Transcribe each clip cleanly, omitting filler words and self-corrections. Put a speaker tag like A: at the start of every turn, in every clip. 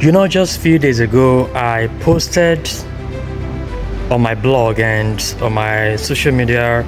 A: Just a few days ago, I posted on my blog and on my social media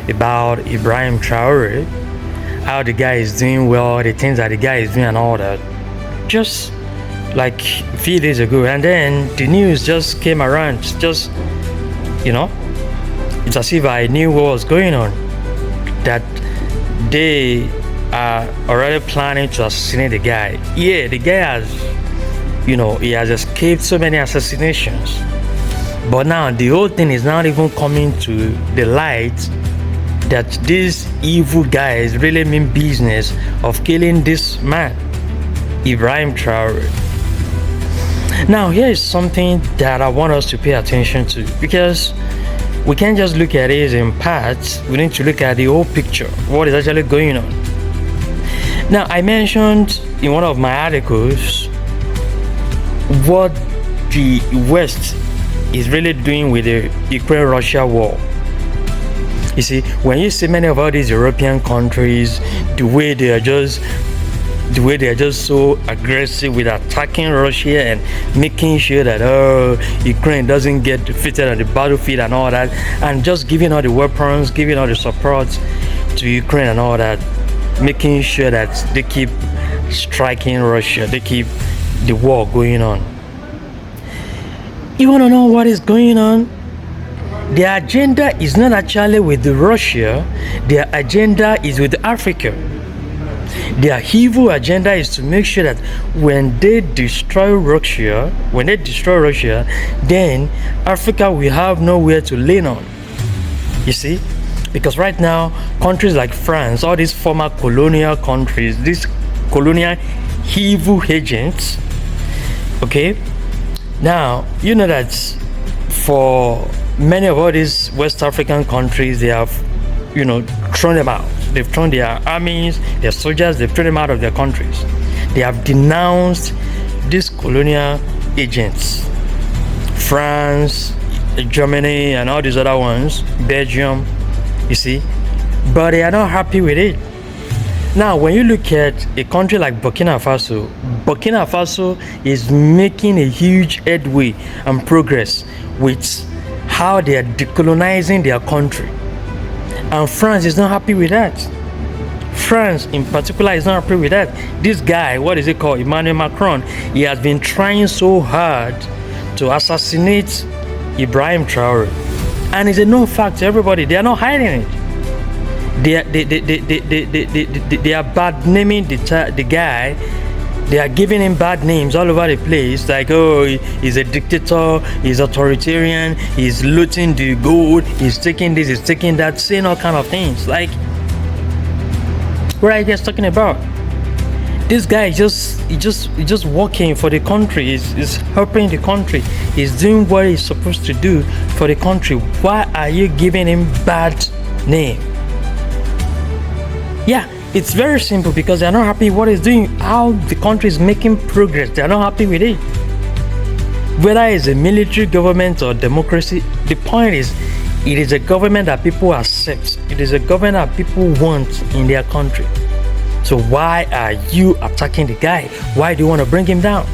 A: about Ibrahim Traore, how the guy is doing well, the things that the guy is doing, and all that. Just like a few days ago, and then the news just came around. It's as if I knew what was going on. That they are already planning to assassinate the guy. Yeah, the guy has. He has escaped so many assassinations. But now the whole thing is not even coming to the light that these evil guys really mean business of killing this man, Ibrahim Traore. Now here is something that I want us to pay attention to, because we can't just look at it in parts. We need to look at the whole picture, what is actually going on. Now, I mentioned in one of my articles what the West is really doing with the Ukraine-Russia war. You see, when you see many of all these European countries, the way they are just so aggressive with attacking Russia and making sure that Ukraine doesn't get defeated on the battlefield and all that, and just giving all the weapons, giving all the support to Ukraine and all that, making sure that they keep striking Russia, they keep the war going on. You want to know what is going on? Their agenda is not actually with Russia, their agenda is with Africa. Their evil agenda is to make sure that when they destroy Russia, then Africa will have nowhere to lean on. You see? Because right now, countries like France, all these former colonial countries, these colonial evil agents, okay? Now, you know that for many of all these West African countries, they have, thrown them out. They've thrown their armies, their soldiers, they've thrown them out of their countries. They have denounced these colonial agents. France, Germany, and all these other ones, Belgium, you see. But they are not happy with it. Now, when you look at a country like Burkina Faso is making a huge headway and progress with how they are decolonizing their country. And France is not happy with that. France, in particular, is not happy with that. This guy, what is it called? Emmanuel Macron, he has been trying so hard to assassinate Ibrahim Traore. And it's a known fact to everybody. They are not hiding it. They are bad naming the guy. They are giving him bad names all over the place, like, he's a dictator, he's authoritarian, he's looting the gold, he's taking this, he's taking that, saying all kind of things. Like, what are you guys talking about? This guy is just working for the country, he's helping the country, he's doing what he's supposed to do for the country. Why are you giving him bad name? Yeah, it's very simple, because they're not happy what he's doing, how the country is making progress. They're not happy with it. Whether it's a military government or democracy, the point is, it is a government that people accept. It is a government that people want in their country. So why are you attacking the guy? Why do you want to bring him down?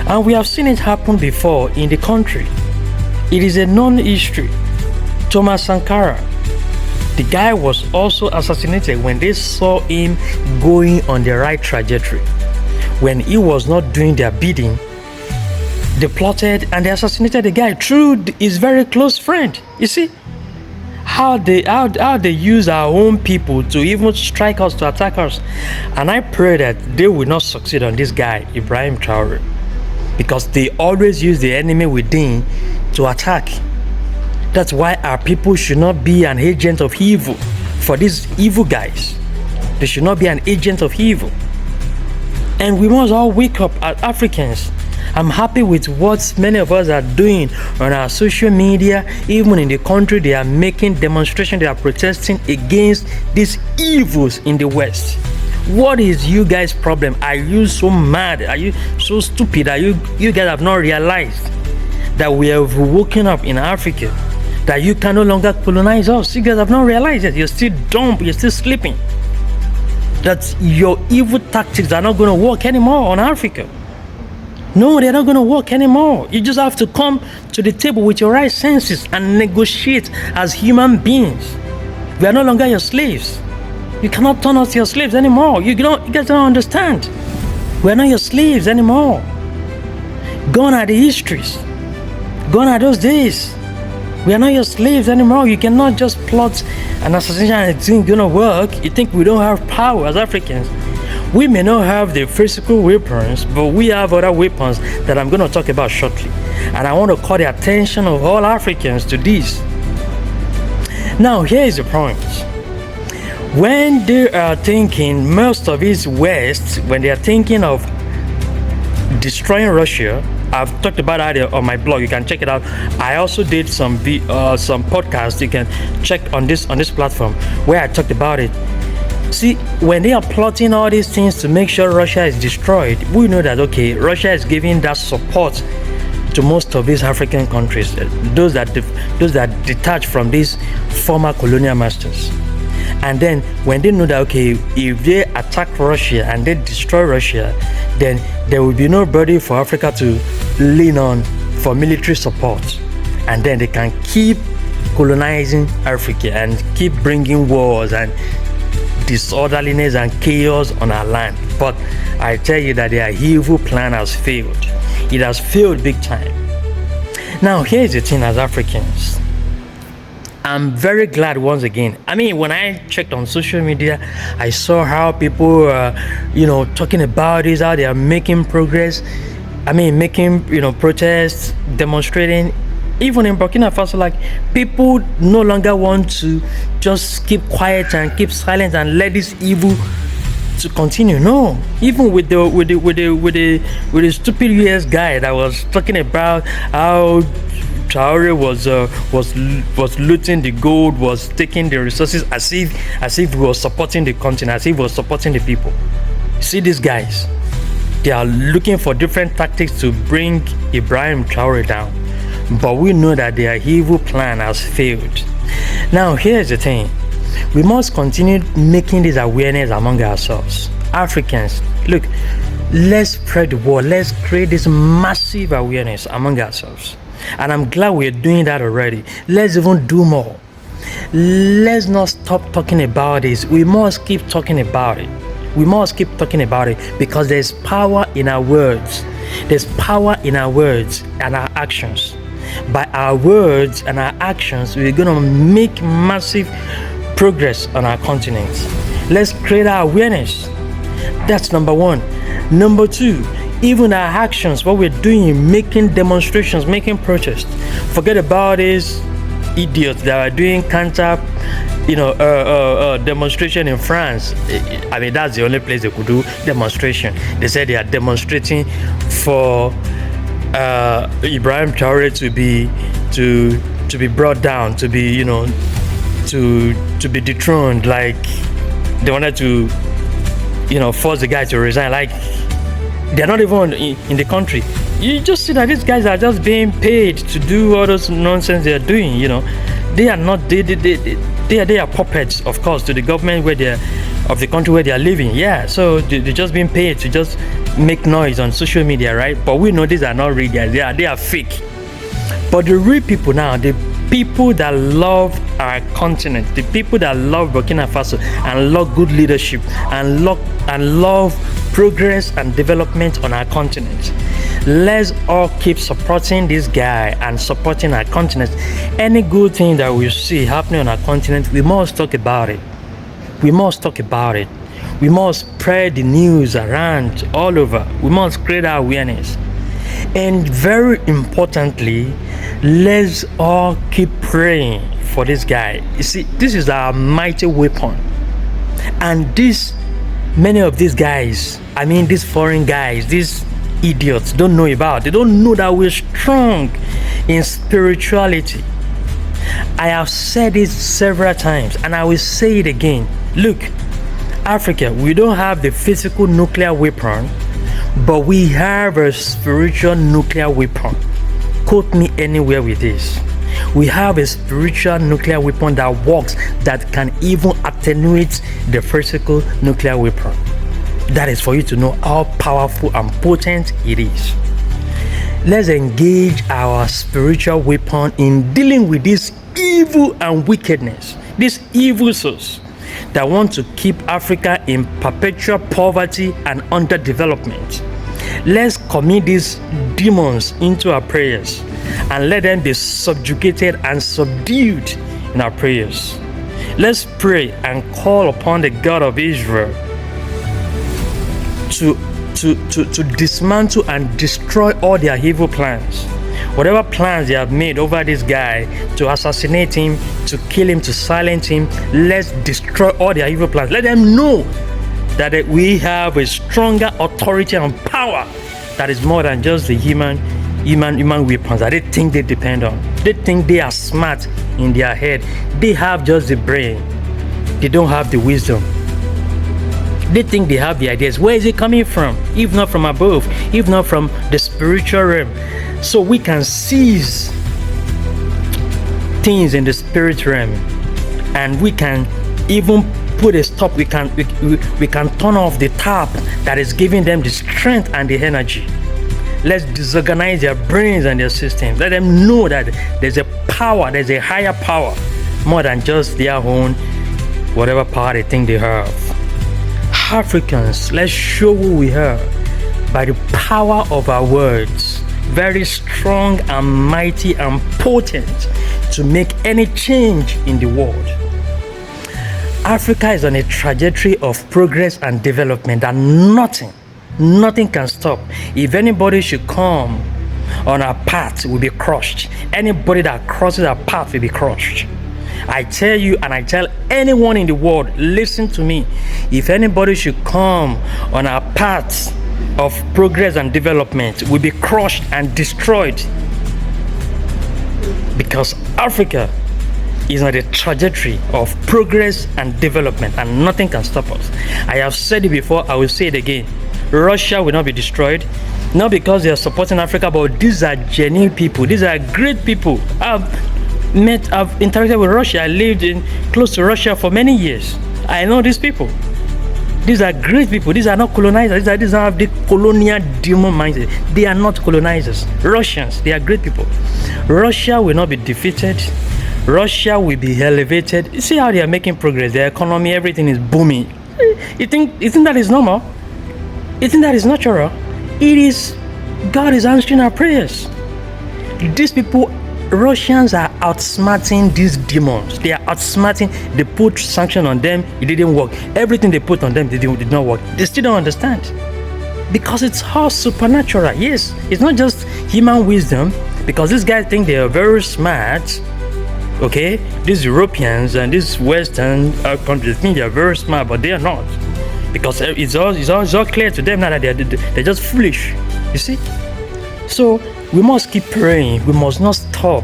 A: And we have seen it happen before in the country. It is a known history. Thomas Sankara, the guy was also assassinated when they saw him going on the right trajectory. When he was not doing their bidding, they plotted and they assassinated the guy through his very close friend. You see how they use our own people to even strike us, to attack us. And I pray that they will not succeed on this guy, Ibrahim Traore, because they always use the enemy within to attack. That's why our people should not be an agent of evil for these evil guys. They should not be an agent of evil. And we must all wake up as Africans. I'm happy with what many of us are doing on our social media. Even in the country, they are making demonstrations, they are protesting against these evils in the West. What is you guys' problem? Are you so mad? Are you so stupid? Are you guys have not realized that we have woken up in Africa, that you can no longer colonize us? You guys have not realized that. You're still dumb, you're still sleeping. That your evil tactics are not going to work anymore on Africa. No, they're not going to work anymore. You just have to come to the table with your right senses and negotiate as human beings. We are no longer your slaves. You cannot turn us your slaves anymore. You guys don't understand. We are not your slaves anymore. Gone are the histories. Gone are those days. We are not your slaves anymore. You cannot just plot an assassination and it's gonna work. You think we don't have power as Africans? We may not have the physical weapons, but we have other weapons that I'm gonna talk about shortly. And I want to call the attention of all Africans to this. Now, here is the point. When they are thinking, most of this West, when they are thinking of destroying Russia, I've talked about that on my blog. You can check it out. I also did some podcasts you can check on this platform where I talked about it. See, when they are plotting all these things to make sure Russia is destroyed, we know that okay, Russia is giving that support to most of these African countries, those that detach from these former colonial masters. And then when they know that okay, if they attack Russia and they destroy Russia, then there will be nobody for Africa to lean on for military support, and then they can keep colonizing Africa and keep bringing wars and disorderliness and chaos on our land. But I tell you that their evil plan has failed. It has failed big time. Now here's the thing, as Africans, I'm very glad once again. I mean, when I checked on social media, I saw how people are, talking about this, how they are making progress. I mean, making, protests, demonstrating. Even in Burkina Faso, like, people no longer want to just keep quiet and keep silent and let this evil to continue. No, even with the stupid US guy that was talking about how Traore was looting the gold, was taking the resources, as if he was supporting the continent, as if he was supporting the people. See these guys, they are looking for different tactics to bring Ibrahim Traore down. But we know that their evil plan has failed. Now here's the thing. We must continue making this awareness among ourselves. Africans, look, let's spread the word. Let's create this massive awareness among ourselves. And I'm glad we're doing that already. Let's even do more. Let's not stop talking about this. We must keep talking about it. We must keep talking about it because there's power in our words. There's power in our words and our actions. By our words and our actions, we're going to make massive progress on our continent. Let's create our awareness. That's number one. Number two, even our actions, what we're doing, making demonstrations, making protests. Forget about these idiots that are doing counter, demonstration in France. I mean, that's the only place they could do demonstration. They said they are demonstrating for Ibrahim Traore to be brought down, to be to be dethroned. Like they wanted to force the guy to resign. Like they're not even in the country. You just see that these guys are just being paid to do all those nonsense they're doing. They are not they are puppets, of course, to the government of the country where they are living. Yeah, so they're just being paid to just make noise on social media, right? But we know these are not real guys. They are fake. But the real people now, the people that love our continent, the people that love Burkina Faso and love good leadership and love progress and development on our continent. Let's all keep supporting this guy and supporting our continent. Any good thing that we see happening on our continent, we must talk about it. We must talk about it. We must spread the news around all over. We must create our awareness. And very importantly, let's all keep praying for this guy. You see, this is our mighty weapon. And many of these guys, I mean these foreign guys, these idiots don't know about. They don't know that we're strong in spirituality. I have said it several times and I will say it again. Look, Africa, we don't have the physical nuclear weapon, but we have a spiritual nuclear weapon. Quote me anywhere with this. We have a spiritual nuclear weapon that works, that can even attenuate the physical nuclear weapon. That is for you to know how powerful and potent it is. Let's engage our spiritual weapon in dealing with this evil and wickedness, these evil souls that want to keep Africa in perpetual poverty and underdevelopment. Let's commit these demons into our prayers and let them be subjugated and subdued in our prayers. Let's pray and call upon the God of Israel to dismantle and destroy all their evil plans. Whatever plans they have made over this guy to assassinate him, to kill him, to silence him, let's destroy all their evil plans. Let them know that we have a stronger authority and power that is more than just the human weapons that they think they depend on. They think they are smart in their head. They have just the brain. They don't have the wisdom. They think they have the ideas. Where is it coming from? If not from above, if not from the spiritual realm. So we can seize things in the spirit realm, and we can even put a stop. We can turn off the tap that is giving them the strength and the energy. Let's disorganize their brains and their systems. Let them know that there's a power, there's a higher power, more than just their own, whatever power they think they have. Africans, let's show who we are by the power of our words, very strong and mighty and potent to make any change in the world. Africa is on a trajectory of progress and development that nothing can stop. If anybody should come on our path, will be crushed. Anybody that crosses our path will be crushed. I tell you, and I tell anyone in the world, listen to me. If anybody should come on our path of progress and development, will be crushed and destroyed. Because Africa is on a trajectory of progress and development, and nothing can stop us. I have said it before, I will say it again. Russia will not be destroyed, not because they are supporting Africa, but these are genuine people. These are great people. I've interacted with Russia. I lived close to Russia for many years. I know these people. These are great people. These are not colonizers. These don't have the colonial demon mindset. They are not colonizers. Russians, they are great people. Russia will not be defeated. Russia will be elevated. You see how they are making progress. Their economy, everything is booming. You think that is normal? You think that is natural? It is. God is answering our prayers. These people, Russians, are outsmarting these demons. They are outsmarting. They put sanction on them. It didn't work. Everything they put on them did not work. They still don't understand. Because it's all supernatural. Yes, it's not just human wisdom. Because these guys think they are very smart. Okay? These Europeans and these Western countries think they are very smart, but they are not. Because it's all clear to them now that they're just foolish. You see? So we must keep praying. We must not stop.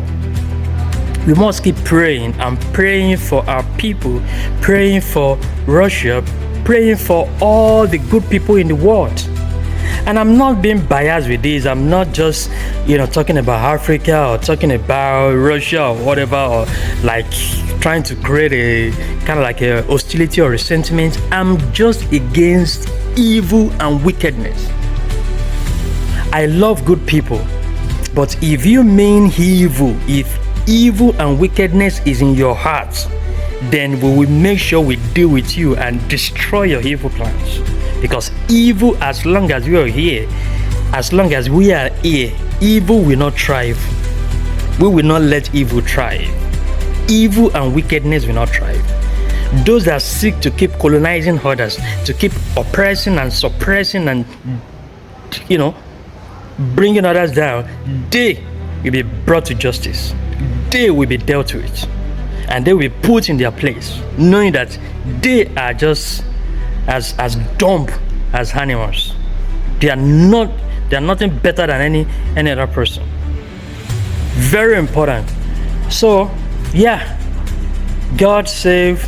A: We must keep praying and praying for our people, praying for Russia, praying for all the good people in the world. And I'm not being biased with this. I'm not just, talking about Africa or talking about Russia or whatever, or like trying to create a kind of like a hostility or resentment. I'm just against evil and wickedness. I love good people, but if you mean evil, if evil and wickedness is in your heart, then we will make sure we deal with you and destroy your evil plans. Because evil, as long as we are here, evil will not thrive. We will not let evil thrive. Evil and wickedness will not thrive. Those that seek to keep colonizing others, to keep oppressing and suppressing and, bringing others down, they will be brought to justice. They will be dealt with. And they will be put in their place, knowing that they are just as dumb as animals. They are nothing better than any other person. Very important. So God save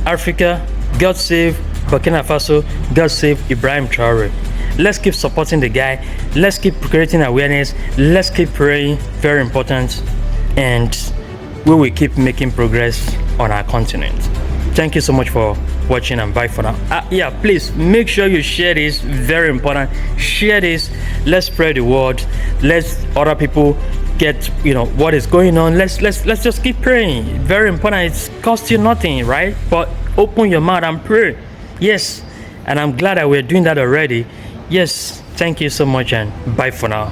A: Africa, God save Burkina Faso, God save Ibrahim Traore. Let's keep supporting the guy. Let's keep creating awareness. Let's keep praying. Very important. And we will keep making progress on our continent. Thank you so much for watching, and bye for now. Yeah, please make sure you share this. Very important. Share this. Let's spread the word. Let's other people get what is going on. Let's just keep praying. Very important. It's cost you nothing, right? But open your mouth and pray. Yes, and I'm glad that we're doing that already. Yes, thank you so much, and bye for now.